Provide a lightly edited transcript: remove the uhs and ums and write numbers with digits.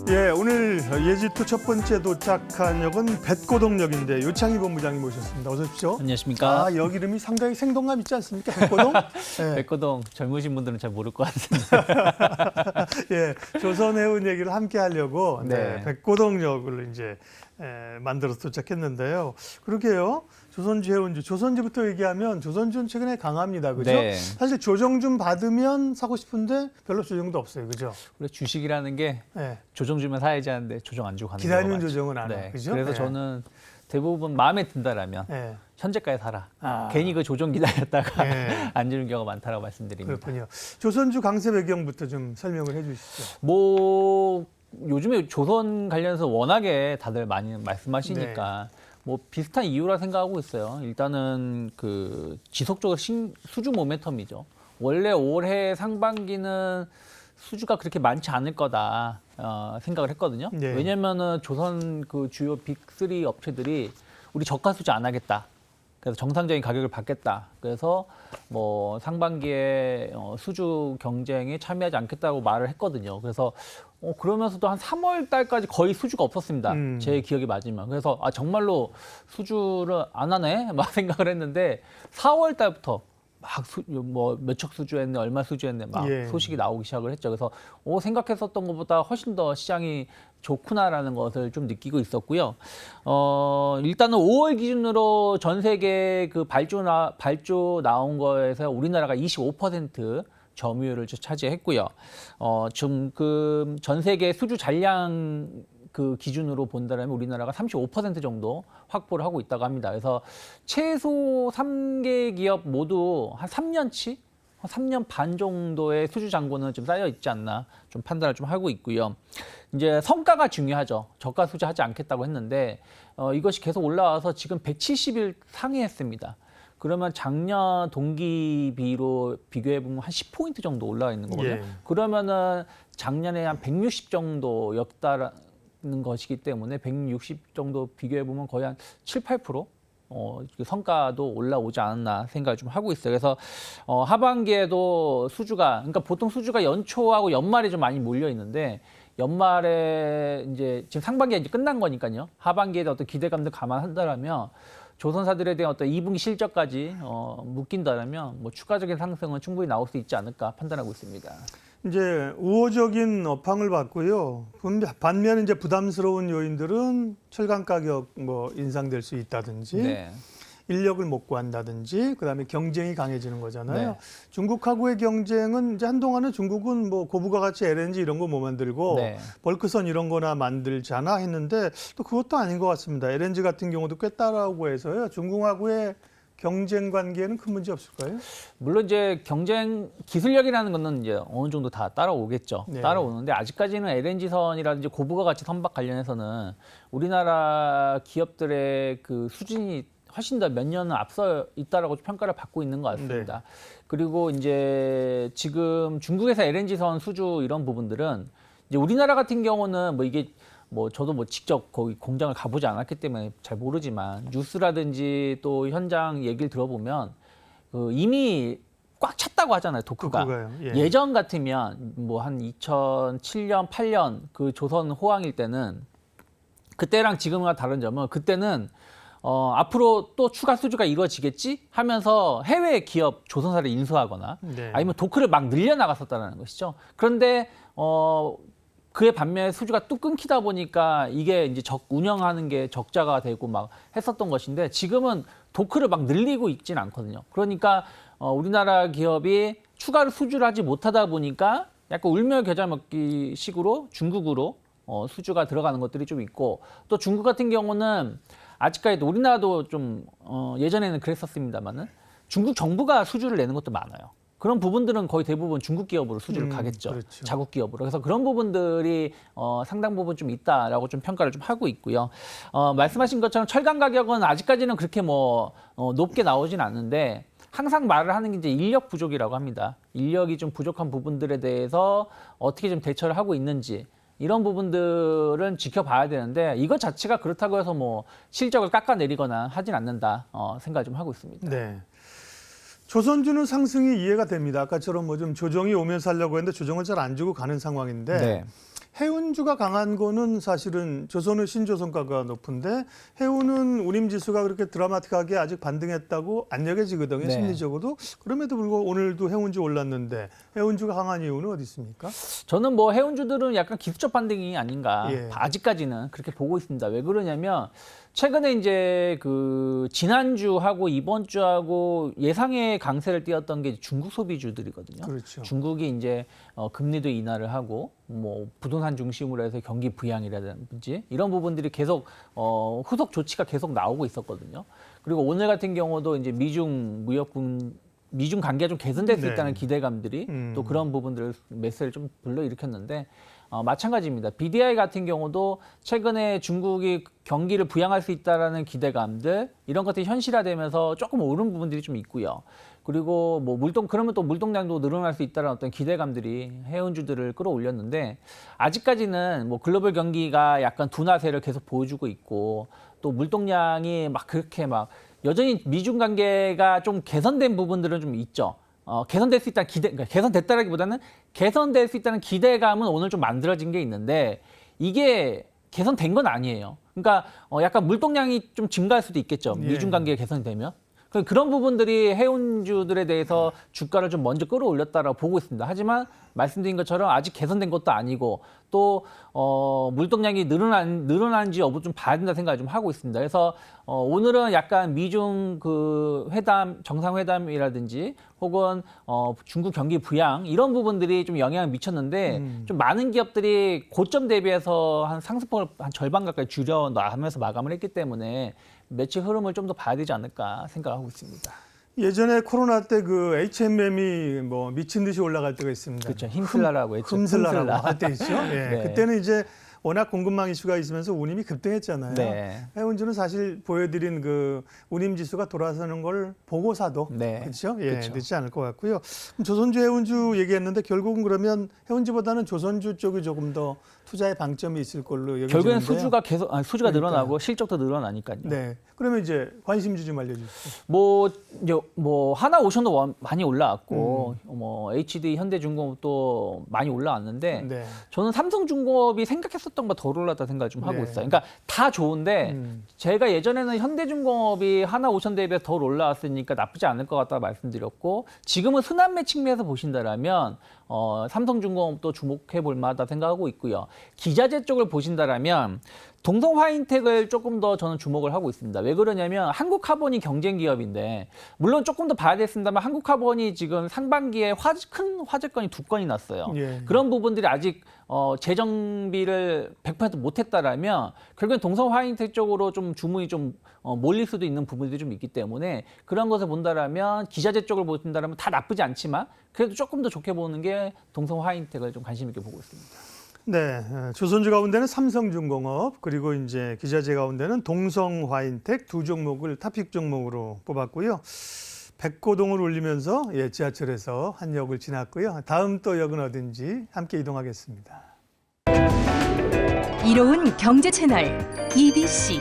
예, 오늘 예지2 첫 번째 도착한 역은 뱃고동역인데 요창희 본부장님 모셨습니다. 어서 오십시오. 안녕하십니까. 역 이름이 상당히 생동감 있지 않습니까? 뱃고동? 예. 백고동 젊으신 분들은 잘 모를 것 같습니다. 예, 조선해운 얘기를 함께 하려고 네. 뱃고동역을 이제 만들어서 도착했는데요. 그러게요. 조선주 해운주, 조선주부터 얘기하면 조선주는 최근에 강합니다. 그죠? 네. 사실 조정 좀 받으면 사고 싶은데 별로 조정도 없어요. 그죠? 원래 주식이라는 게 예. 조정 주면 사야지 하는데 조정 안 주고 가는 경우가 기다리는 많죠. 조정은 안 해요. 네. 그죠? 그래서 예. 저는 대부분 마음에 든다라면 예. 현재가에 사라. 아. 괜히 그 조정 기다렸다가 예. 안 주는 경우가 많다라고 말씀드립니다. 그렇군요. 조선주 강세 배경부터 좀 설명을 해주시죠. 뭐 요즘에 조선 관련해서 워낙에 다들 많이 말씀하시니까 뭐 비슷한 이유라 생각하고 있어요. 일단은 그 지속적으로 수주 모멘텀이죠. 원래 올해 상반기는 수주가 그렇게 많지 않을 거다 생각을 했거든요. 네. 왜냐면은 조선 그 주요 빅3 업체들이 우리 저가 수주 안 하겠다. 그래서 정상적인 가격을 받겠다. 그래서 뭐 상반기에 수주 경쟁에 참여하지 않겠다고 말을 했거든요. 그래서 그러면서도 한 3월 달까지 거의 수주가 없었습니다. 제 기억이 맞으면. 그래서 아 정말로 수주를 안 하네 막 생각을 했는데 4월 달부터 막 뭐 몇 척 수주했네, 얼마 수주했네 막 예. 소식이 나오기 시작을 했죠. 그래서 생각했었던 것보다 훨씬 더 시장이 좋구나라는 것을 좀 느끼고 있었고요. 일단은 5월 기준으로 전 세계 그 발주 나온 거에서 우리나라가 25% 점유율을 차지했고요. 지금 전 세계 수주 잔량 그 기준으로 본다면 우리나라가 35% 정도 확보를 하고 있다고 합니다. 그래서 최소 3개 기업 모두 한 3년치, 한 3년 반 정도의 수주 잔고는 좀 쌓여 있지 않나 좀 판단을 좀 하고 있고요. 이제 성과가 중요하죠. 저가 수주하지 않겠다고 했는데 이것이 계속 올라와서 지금 170일 상회했습니다. 그러면 작년 동기비로 비교해 보면 한 10포인트 정도 올라와 있는 거거든요. 예. 그러면은 작년에 한 160 정도였다는 것이기 때문에 160 정도 비교해 보면 거의 한 7, 8% 성과도 올라오지 않았나 생각을 좀 하고 있어요. 그래서 하반기에도 수주가 그러니까 보통 수주가 연초하고 연말에 좀 많이 몰려 있는데 연말에 이제 지금 상반기가 이제 끝난 거니까요. 하반기에 어떤 기대감들 감안한다라면 조선사들에 대한 어떤 2분기 실적까지 묶인다라면 뭐 추가적인 상승은 충분히 나올 수 있지 않을까 판단하고 있습니다. 이제 우호적인 업황을 봤고요. 반면 이제 부담스러운 요인들은 철강 가격 뭐 인상될 수 있다든지 네. 인력을 못 구한다든지 그다음에 경쟁이 강해지는 거잖아요. 네. 중국하고의 경쟁은 이제 한동안은 중국은 뭐 고부가 가치 LNG 이런 거 못 만들고 네. 벌크선 이런 거나 만들잖아 했는데 또 그것도 아닌 것 같습니다. LNG 같은 경우도 꽤 따라오고 해서요. 중국하고의 경쟁 관계에는 큰 문제 없을까요? 물론 이제 경쟁 기술력이라는 거는 이제 어느 정도 다 따라오겠죠. 네. 따라오는데 아직까지는 LNG선이라든지 고부가 가치 선박 관련해서는 우리나라 기업들의 그 수준이 훨씬 더 몇 년은 앞서 있다라고 평가를 받고 있는 것 같습니다. 그리고 이제 지금 중국에서 LNG선 수주 이런 부분들은 이제 우리나라 같은 경우는 뭐 이게 뭐 저도 뭐 직접 거기 공장을 가보지 않았기 때문에 잘 모르지만 뉴스라든지 또 현장 얘기를 들어보면 그 이미 꽉 찼다고 하잖아요. 도크가. 그거요. 예. 예전 같으면 뭐 한 2007년, 8년 그 조선 호황일 때는 그때랑 지금과 다른 점은 그때는 앞으로 또 추가 수주가 이루어지겠지 하면서 해외 기업 조선사를 인수하거나 네. 아니면 도크를 막 늘려나갔었다는 것이죠. 그런데 그에 반면에 수주가 뚝 끊기다 보니까 이게 이제 운영하는 게 적자가 되고 막 했었던 것인데 지금은 도크를 막 늘리고 있진 않거든요. 그러니까 우리나라 기업이 추가로 수주를 하지 못하다 보니까 약간 울며 겨자 먹기 식으로 중국으로 수주가 들어가는 것들이 좀 있고 또 중국 같은 경우는 아직까지도 우리나라도 좀 예전에는 그랬었습니다만은 중국 정부가 수주를 내는 것도 많아요. 그런 부분들은 거의 대부분 중국 기업으로 수주를 가겠죠. 그렇죠. 자국 기업으로. 그래서 그런 부분들이 상당 부분 좀 있다라고 좀 평가를 좀 하고 있고요. 말씀하신 것처럼 철강 가격은 아직까지는 그렇게 뭐 높게 나오진 않는데 항상 말을 하는 게 이제 인력 부족이라고 합니다. 인력이 좀 부족한 부분들에 대해서 어떻게 좀 대처를 하고 있는지 이런 부분들은 지켜봐야 되는데 이것 자체가 그렇다고 해서 뭐 실적을 깎아내리거나 하진 않는다 생각을 좀 하고 있습니다. 네. 조선주는 상승이 이해가 됩니다. 아까처럼 뭐 좀 조정이 오면서 하려고 했는데 조정을 잘 안 주고 가는 상황인데 네. 해운주가 강한 거는 사실은 조선은 신조선가가 높은데 해운은 운임지수가 그렇게 드라마틱하게 아직 반등했다고 안 여겨지거든요. 네. 심리적으로도. 그럼에도 불구하고 오늘도 해운주 올랐는데 해운주가 강한 이유는 어디 있습니까? 저는 뭐 해운주들은 약간 기술적 반등이 아닌가 예. 아직까지는 그렇게 보고 있습니다. 왜 그러냐면 최근에 이제 그 지난주하고 이번 주하고 예상의 강세를 띄었던 게 중국 소비주들이거든요. 그렇죠. 중국이 이제 금리도 인하를 하고 뭐 부동산 중심으로 해서 경기 부양이라든지 이런 부분들이 계속 후속 조치가 계속 나오고 있었거든요. 그리고 오늘 같은 경우도 이제 미중 관계가 좀 개선될 수 네. 있다는 기대감들이 또 그런 부분들을 매스를 좀 불러일으켰는데 마찬가지입니다. BDI 같은 경우도 최근에 중국이 경기를 부양할 수 있다라는 기대감들 이런 것들이 현실화되면서 조금 오른 부분들이 좀 있고요. 그리고 뭐 그러면 또 물동량도 늘어날 수 있다는 어떤 기대감들이 해운주들을 끌어올렸는데 아직까지는 뭐 글로벌 경기가 약간 둔화세를 계속 보여주고 있고 또 물동량이 막 그렇게 막 여전히 미중 관계가 좀 개선된 부분들은 좀 있죠. 개선될 수 있다는 그러니까 개선됐다라기보다는 개선될 수 있다는 기대감은 오늘 좀 만들어진 게 있는데 이게 개선된 건 아니에요. 그러니까 약간 물동량이 좀 증가할 수도 있겠죠. 예. 미중 관계가 개선되면. 그런 부분들이 해운주들에 대해서 주가를 좀 먼저 끌어올렸다라고 보고 있습니다. 하지만 말씀드린 것처럼 아직 개선된 것도 아니고 또 물동량이 늘어난지 여부 좀 봐야 된다 생각을 좀 하고 있습니다. 그래서 오늘은 약간 미중 그 정상회담이라든지 혹은 중국 경기 부양 이런 부분들이 좀 영향을 미쳤는데 좀 많은 기업들이 고점 대비해서 한 상승폭을 한 절반 가까이 줄여 나가면서 마감을 했기 때문에 매치 흐름을 좀 더 봐야 되지 않을까 생각하고 있습니다. 예전에 코로나 때 그 HMM이 뭐 미친 듯이 올라갈 때가 있습니다. 그렇죠. 힘슬라라고 했죠. 흠슬라라고 할 때 있죠. 예. 네. 그때는 이제 워낙 공급망 이슈가 있으면서 운임이 급등했잖아요. 네. 해운주는 사실 보여드린 그 운임 지수가 돌아서는 걸 보고사도 네. 그렇죠. 예, 그렇죠. 늦지 않을 것 같고요. 그럼 조선주, 해운주 얘기했는데 결국은 그러면 해운주보다는 조선주 쪽이 조금 더 투자의 방점이 있을 걸로 여겨지는데요. 결국엔 수주가 수주가 그러니까요. 늘어나고 실적도 늘어나니까요. 네. 그러면 이제 관심주 좀 알려주시죠. 뭐 하나오션도 많이 올라왔고 뭐 HD 현대중공업도 많이 올라왔는데 네. 저는 삼성중공업이 생각했었던 것보다 덜 올랐다 생각을 좀 하고 네. 있어요. 그러니까 다 좋은데 제가 예전에는 현대중공업이 하나오션 대비해서 덜 올라왔으니까 나쁘지 않을 것 같다고 말씀드렸고 지금은 순환매 측면에서 보신다라면 삼성중공업도 주목해 볼 만하다 생각하고 있고요. 기자재 쪽을 보신다라면 동성화인텍을 조금 더 저는 주목을 하고 있습니다. 왜 그러냐면 한국카본이 경쟁 기업인데 물론 조금 더 봐야 됐습니다만 한국카본이 지금 상반기에 큰 화재건이 2건이 났어요. 예. 그런 부분들이 아직 재정비를 100% 못했다라면 결국엔 동성화인텍 쪽으로 좀 주문이 좀 몰릴 수도 있는 부분들이 좀 있기 때문에 그런 것을 본다라면 기자재 쪽을 본다라면 다 나쁘지 않지만 그래도 조금 더 좋게 보는 게 동성화인텍을 좀 관심 있게 보고 있습니다. 네, 조선주 가운데는 삼성중공업 그리고 이제 기자재 가운데는 동성화인텍 두 종목을 탑픽 종목으로 뽑았고요. 백고동을 울리면서 지하철에서 한 역을 지났고요. 다음 또 역은 어딘지 함께 이동하겠습니다. 이로운 경제 채널 EBC